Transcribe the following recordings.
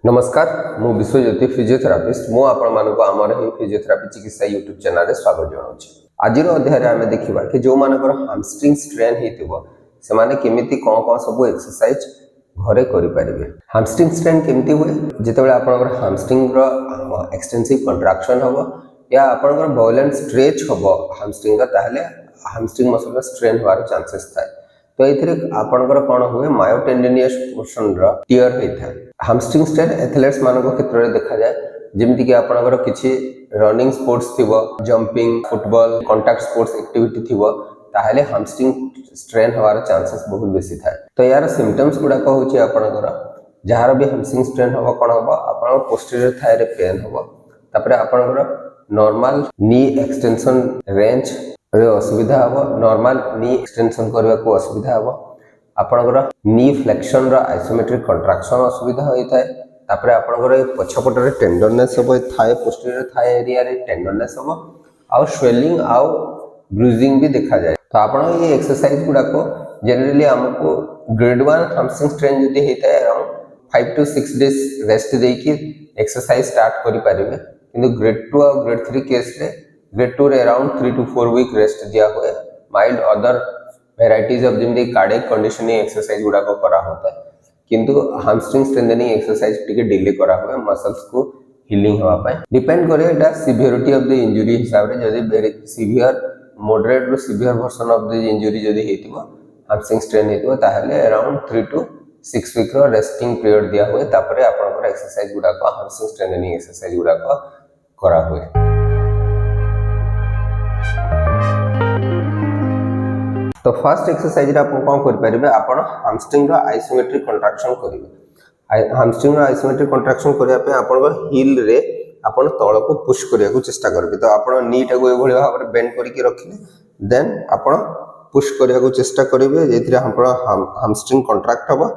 नमस्कार मु विश्वज्योति फिजियोथेरापिस्ट मु आपण मानको आमर हे फिजियोथेरापी चिकित्सा यूट्यूब चैनल रे स्वागत जणाउछि। आजिर अध्याय आमे देखिबा कि जो मानकर हैमस्ट्रिंग स्ट्रेन हेतिबो से माने केमिति कोन सब एक्सरसाइज घरे करि परिबे। हैमस्ट्रिंग स्ट्रेन केमिति होय जेतेबेले आपनकर हैमस्ट्रिंग रो एक्सटेंसिव कंट्रैक्शन हबो या आपनकर वायलेंट स्ट्रेच हबो हैमस्ट्रिंग रो ताहले हैमस्ट्रिंग मसल स्ट्रेन होवार चांसेस थाए। तो एथिरे आपनकर कोन हुए मायोटेंडिनियस पोर्शन रो टियर हेथाय। हैमस्ट्रिंग स्ट्रेन एथलेट्स मानको क्षेत्र रे देखा जाय जेमिति कि आपनकर किछि रनिंग स्पोर्ट्स थिबो jumping football contact sports activity थिबो ताहले हैमस्ट्रिंग स्ट्रेन होवार चांसेस बहुत बेसी थाए। तो यार सिम्पटम्स गुडा को होछि आपनकर जहार भी हैमस्ट्रिंग स्ट्रेन हबो कोन हबो आपन पोस्टीरियर थाई रे पेन हबो तापरे आपनकर नॉर्मल नी एक्सटेंशन रेंज रे असुविधा हबो नॉर्मल नी एक्सटेंशन करबा को असुविधा हबो आपनकर नी फ्लेक्शन रो आइसोमेट्रिक कंट्रैक्शन असुविधा होई थाए तापरे आपनकर पछपट रे टेंडरनेस हबो थाए पोस्टीरियर थाई एरिया रे टेंडरनेस हबो आ स्वेलिंग आ ब्रूजिंग भी देखा जाए। तो आपण ये एक्सरसाइज गुडा को जनरली हमको ग्रेड 1 हैमस्ट्रिंग स्ट्रेन जदी हेता है अराउंड 5 to 6 डेज रेस्ट देकी एक्सरसाइज स्टार्ट करि परिबे किंतु ग्रेड 2 और ग्रेड 3 केस रे ग्रेड 2 रे अराउंड 3 to 4 वीक रेस्ट दिया हुए माइल्ड अदर वेराइटीज ऑफ जिंदे कार्डियक कंडीशनिंग एक्सरसाइज गुडा को करा होता है किंतु हैमस्ट्रिंग स्ट्रेंथनिंग एक्सरसाइज टिके डिले करा हुए मसल्स को हीलिंग हवा पाए डिपेंड करे एटा सिवियरिटी ऑफ द इंजरी हिसाब रे जदी वेरी सिवियर मॉडरेट रो severe version of the injury जदी हेतिबो हैमस्ट्रिंग स्ट्रेन हेतिबो ताहले अराउंड 3 to 6 वीक रो रेस्टिंग पीरियड दिया हुए तापरे आपनकर एक्सरसाइज गुडा को हैमस्ट्रिंग स्ट्रेंथनिंग एक्सरसाइज गुडा को करा हुए। तो फर्स्ट एक्सरसाइज रे आपण कोन कर परिबे आपण हैमस्ट्रिंग रो आइसोमेट्रिक कंट्रैक्शन करिवे। हैमस्ट्रिंग रो आइसोमेट्रिक कंट्रैक्शन करिया पे आपण हील रे आपण तळ को पुश करिया को चेष्टा करबे। तो आपण नी टा को ए भली भाबरे बेंड करके रखिले देन आपण पुश करिया को चेष्टा करिवे जेथिरे आपण हैमस्ट्रिंग कंट्रैक्ट हबो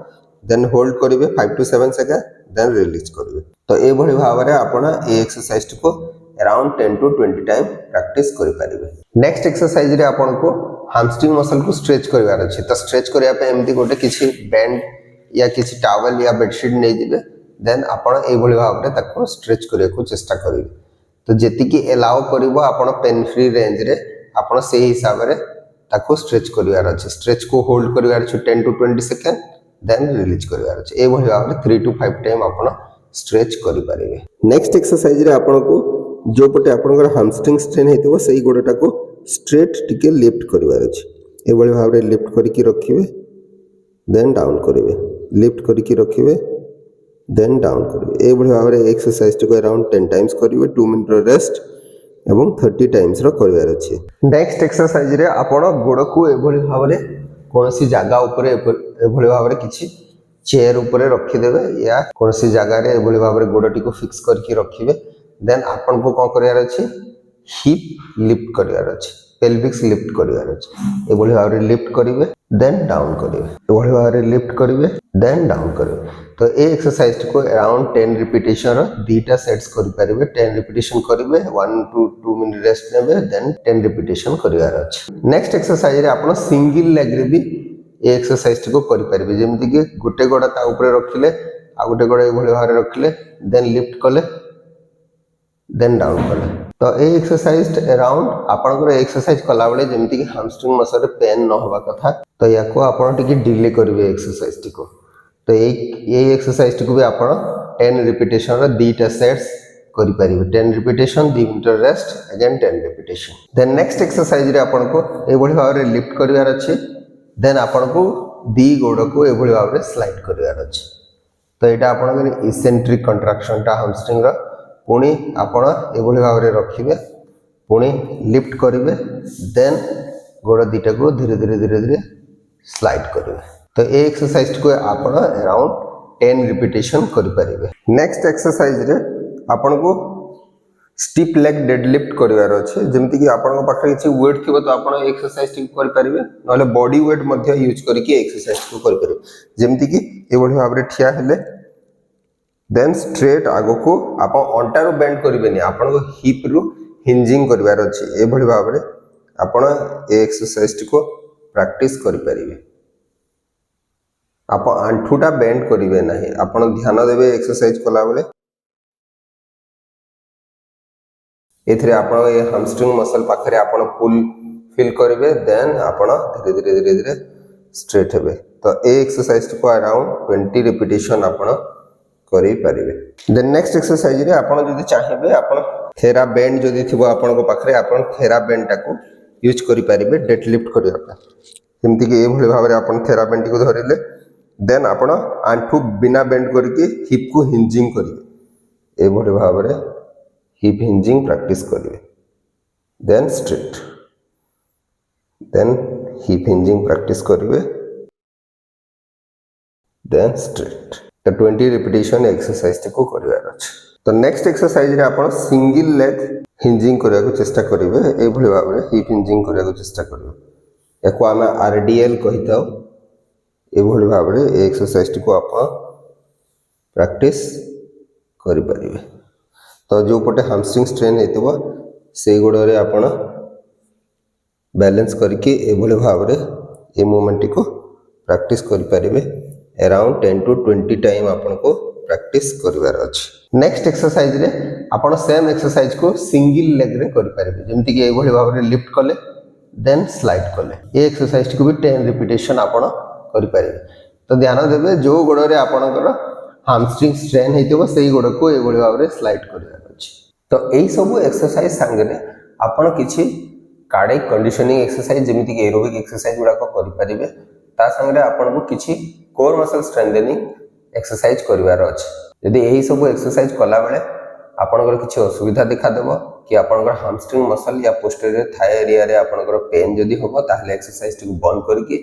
देन होल्ड करिवे 5 to 7 सेकंड देन रिलीज करिवे। तो ए भली भाबरे आपण ए एक्सरसाइज को अराउंड 10 to 20 टाइम प्रैक्टिस करि परिबे। नेक्स्ट एक्सरसाइज रे आपण को हैमस्ट्रिंग मसल को स्ट्रेच करवार अछि। तो स्ट्रेच करिया पे एमती गोटे किछि बैंड या किछि टॉवल या बेडशीट नै दिबे देन आपण ए भली भाबरे ताको स्ट्रेच करिया को चेष्टा करिवे। तो जेति कि अलाउ करिवो आपण पेन फ्री रेंज रे आपण से हिसाब रे ताको स्ट्रेच करवार अछि। स्ट्रेच को होल्ड करवार अछि 10 to 20 सेकंड देन रिलीज करवार अछि। ए भली भाबरे 3 to 5 टाइम आपण स्ट्रेच करि परिवे। नेक्स्ट एक्सरसाइज रे आपण को जो पटे आपनकर हैमस्ट्रिंग स्ट्रेन हेतिबो सेही गोडटा को स्ट्रेट टिके लिफ्ट करिवार अछि। ए बळे भाबरे लिफ्ट करिकि रखिबे देन डाउन करिवे लिफ्ट करिकि रखिबे देन डाउन करिवे। ए बळे भाबरे एक्सरसाइज को अराउंड 10 टाइम्स करिवे 2 मिनिट रो रेस्ट एवं 30 टाइम्स रो करिवार अछि। नेक्स्ट एक्सरसाइज रे आपण गोड को ए बळे भाबरे कोनसी जागा ऊपर ए बळे भाबरे किछि चेयर ऊपर रखि देबे या कोनसी जागा रे ए बळे भाबरे गोडटी को फिक्स करकि रखिबे देन आपण को कोन करिवार अछि हिप लिफ्ट करिवार अछि पेल्विक्स लिफ्ट करिवार अछि। ए बळे भाबरे लिफ्ट करिवे देन डाउन करिवे ए बळे भाबरे लिफ्ट करिवे देन डाउन करिवे। तो ए एक्सरसाइज को अराउंड 10 रिपीटेशन रो दीटा सेट्स करि परिवे 10 रिपीटेशन करिवे 1 to 2 मिनिट रेस्ट नेबे देन 10 रिपीटेशन करिवार अछि। नेक्स्ट एक्सरसाइज रे आपण सिंगल लेग रे भी ए एक्सरसाइज को करि परिवे जेमति कि गुटे गोडा ता ऊपर रखिले आ गुटे गोडा ए बळे भाबरे रखिले देन लिफ्ट कले देन डाउन कले। तो ए एक्सरसाइज अराउंड आपनकर एक्सरसाइज कला बेले जेमति कि हैमस्ट्रिंग मसल रे पेन न होबा कथा तो याको आपण टिके डिले करिवे एक्सरसाइज टिको। तो ए एक्सरसाइज टिको भी आपण 10 रिपीटेशन रे दीटा सेट्स करि परिबे 10 repetition 2 minute rest again 10 repetition. Then next exercise रे आपण को ए बळी भाबरे लिफ्ट करिवार अछि देन आपण को दी गोड को ए बळी भाबरे स्लाइड करिवार अछि। तो एटा आपनकर इसेंट्रिक कंट्रैक्शन टा हैमस्ट्रिंग रो पुणी आपण एभली भाबरे रखिबे पुणी लिफ्ट करिवे देन गोड़ दीटा को धीरे धीरे धीरे धीरे स्लाइड करिवे। तो ए एक्सरसाइज को आपण अराउंड 10 रिपीटेशन करि परिबे। नेक्स्ट एक्सरसाइज रे आपण को स्टिप लेग डेडलिफ्ट करिवार अछि जेमति कि आपण को पाखे किछि वेट थिबो तो आपण एक्सरसाइज टिक करि परिबे नले बॉडी वेट मध्ये यूज करिकि एक्सरसाइज को करि परिबे जेमति कि एभली भाबरे ठिया हेले देन स्ट्रेट आगो को आपण अंटा रो बेंड करिबेनी आपण को हिप रो हिंजिंग करिवार अछि। ए भली भाबरे आपण ए एक्सरसाइज को प्रैक्टिस करि परिबे। आप आंठूटा बेंड करेंगे ना, आप ध्यान देवे एक्सरसाइज कला बेले एथिरे आपण ये हैमस्ट्रिंग मसल पाखरे आपण पुल फील करेंगे, देन आपण धीरे धीरे धीरे धीरे स्ट्रेट हेबे। तो ए एक्सरसाइज को अराउंड 20 रिपीटेशन आपण करि परिबे। देन नेक्स्ट एक्सरसाइज रे आपण जदि चाहिबे आपण थेरा बेंड जदि थिबो आपण को पाखरे आपण थेरा बेंड टाको यूज करि परिबे डेड लिफ्ट करिया पे। जेमति कि ए भली भाबरे आपण थेरा बेंड को धरिले, देन आपण आंठू बिना बेंड करके हिप को हिंजिंग करिवे। ए भली भाबरे हिप हिंजिंग प्रैक्टिस करिवे, then straight, then hip hinging practice करिवे, देन स्ट्रेट। तो 20 रिपीटेशन एक्सरसाइज को करिवार अछि। तो नेक्स्ट एक्सरसाइज रे आपण सिंगल लेग हिंजिंग करिया को चेष्टा करिवे। ए भली भाबरे हिप हिंजिंग करिया को चेष्टा करिवे। एको आमे आरडीएल कहिताओ। ए भली भाबरे एक्सरसाइज को आपण प्रैक्टिस करि परिवे। तो जो पटे हैमस्ट्रिंग स्ट्रेन हेतबो से गोडरे आपण बैलेंस करके ए भली भाबरे ए मूवमेंट को प्रैक्टिस करि परिवे। अराउंड 10 to 20 टाइम आपण को प्रैक्टिस करिवार अछि। नेक्स्ट एक्सरसाइज रे आपण सेम एक्सरसाइज को सिंगल लेग रे करि परिवे। जेमति कि ए भली भाबरे लिफ्ट कले, देन स्लाइड कले। ए एक्सरसाइज को भी 10 रिपीटेशन आपण करि परिवे। तो ध्यान देबे जो गोडरे आपणकर हैमस्ट्रिंग स्ट्रेन हेतबो सेही गोड को ए भली भाबरे स्लाइड करिवार अछि। तो एई सब एक्सरसाइज संगे रे आपण किछि कार्डियक कंडीशनिंग एक्सरसाइज जेमिति कि एरोबिक एक्सरसाइज गुडा को करि परिबे। ता संगे आपण को किछि कोर मसल स्ट्रेंथनिंग एक्सरसाइज करिवार अछि। यदि एही सब एक्सरसाइज कला बेले आपनकर किछि असुविधा देखा देबो कि आपनकर हैमस्ट्रिंग मसल या पोस्टीरियर थाई एरिया रे आपनकर पेन जदि होबो ताहले एक्सरसाइज को बंद करके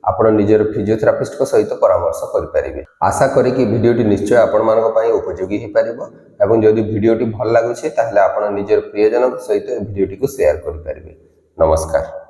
आपण निजर फिजियोथेरापिस्ट को सहित परामर्श करि परिबे। आशा करी कि वीडियोटी निश्चय आपण मानक पई उपयोगी हे परिबो एवं जदि वीडियोटी भल लागुछि ताहले आपण निजर प्रियजन सहित वीडियोटी को शेयर करि परिबे। नमस्कार।